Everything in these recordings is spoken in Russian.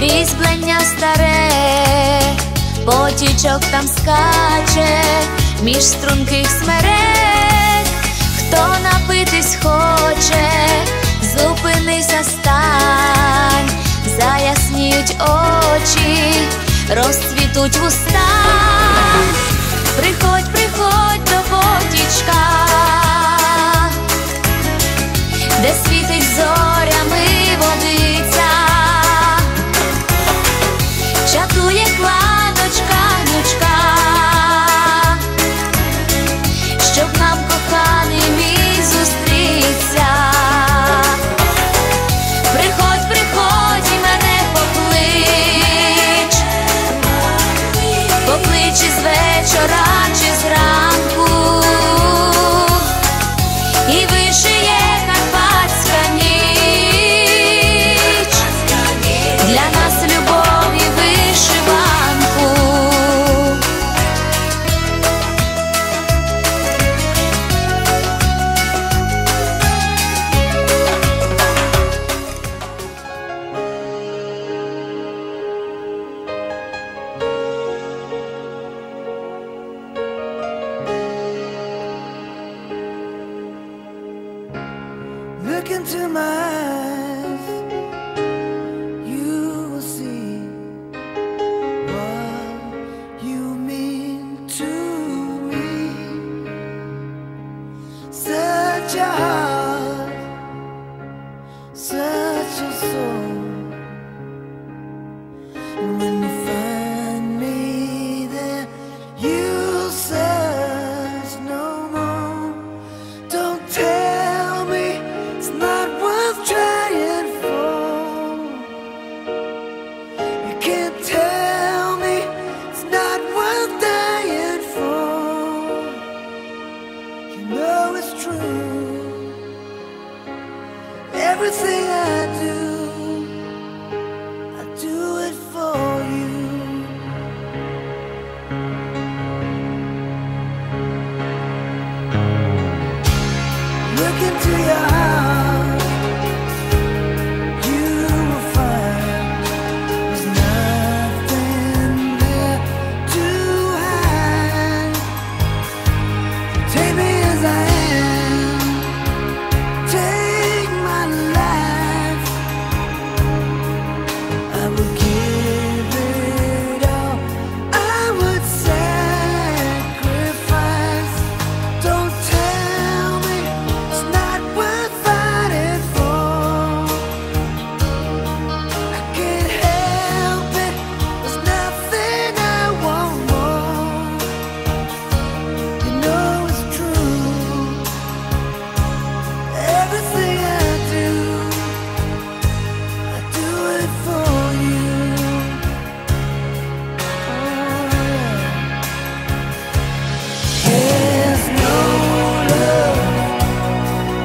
різьблення старе, потічок там скаче між струнких смерек. Хто напитись хоче, зупинися, стань, заясніють очі, розцвітуть вуста. Приходь, приходь до потічка, де світить зорями водиця, чатує кладочка гнучка, щоб нам коханий мій зустріться. Приходь, приходь і мене поклич, поклич із вечора чи зранку, і вишиє карпатська ніч для нас любов і вишиванку. Look into my eyes, you will see what you mean to me. Such a heart, such a soul. And when you find me there, you'll search no more. Don't tell me it's not worth trying for. You can't tell me it's not worth dying for. You know it's true. Everything I do it for you. Look into your heart, you will find there's nothing there to hide. Take me as I am, take my life. I would give it all, I would sacrifice. Don't tell me it's not worth fighting for. I can't help it, there's nothing I want more. You know it's true. Everything I do it for you. There's no love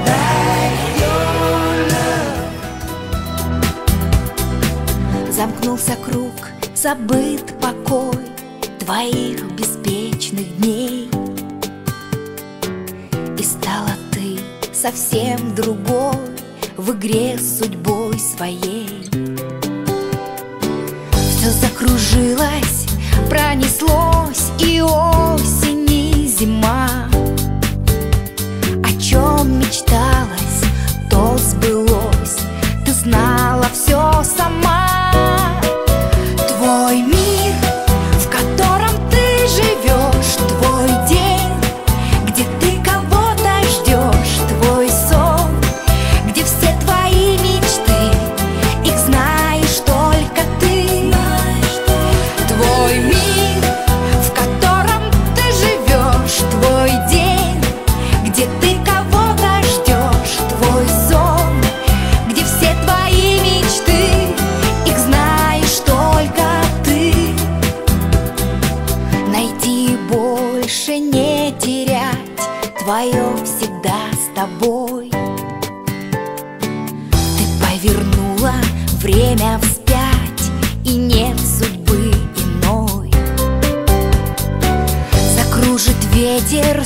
like your love. Замкнулся круг, забыт покой твоих беспечных дней, и стала ты совсем другой в игре с судьбой своей. Все закружилось, пронеслось, и осень, и зима. О чем мечталось, то сбылось, ты знала все сама. Твой мир, в котором ты живешь, твой день, где ты кого-то ждешь, твой сон, где все твои мечты, их знаешь только ты. Твой мир, в котором ты живешь, твой день, где ты кого-то ждешь, твой сон, где все твои мечты, их знаешь только ты. Найти больше не терять, твое всегда с тобой. Ты повернула время вспять, и нет судьбы иной. Закружит ветер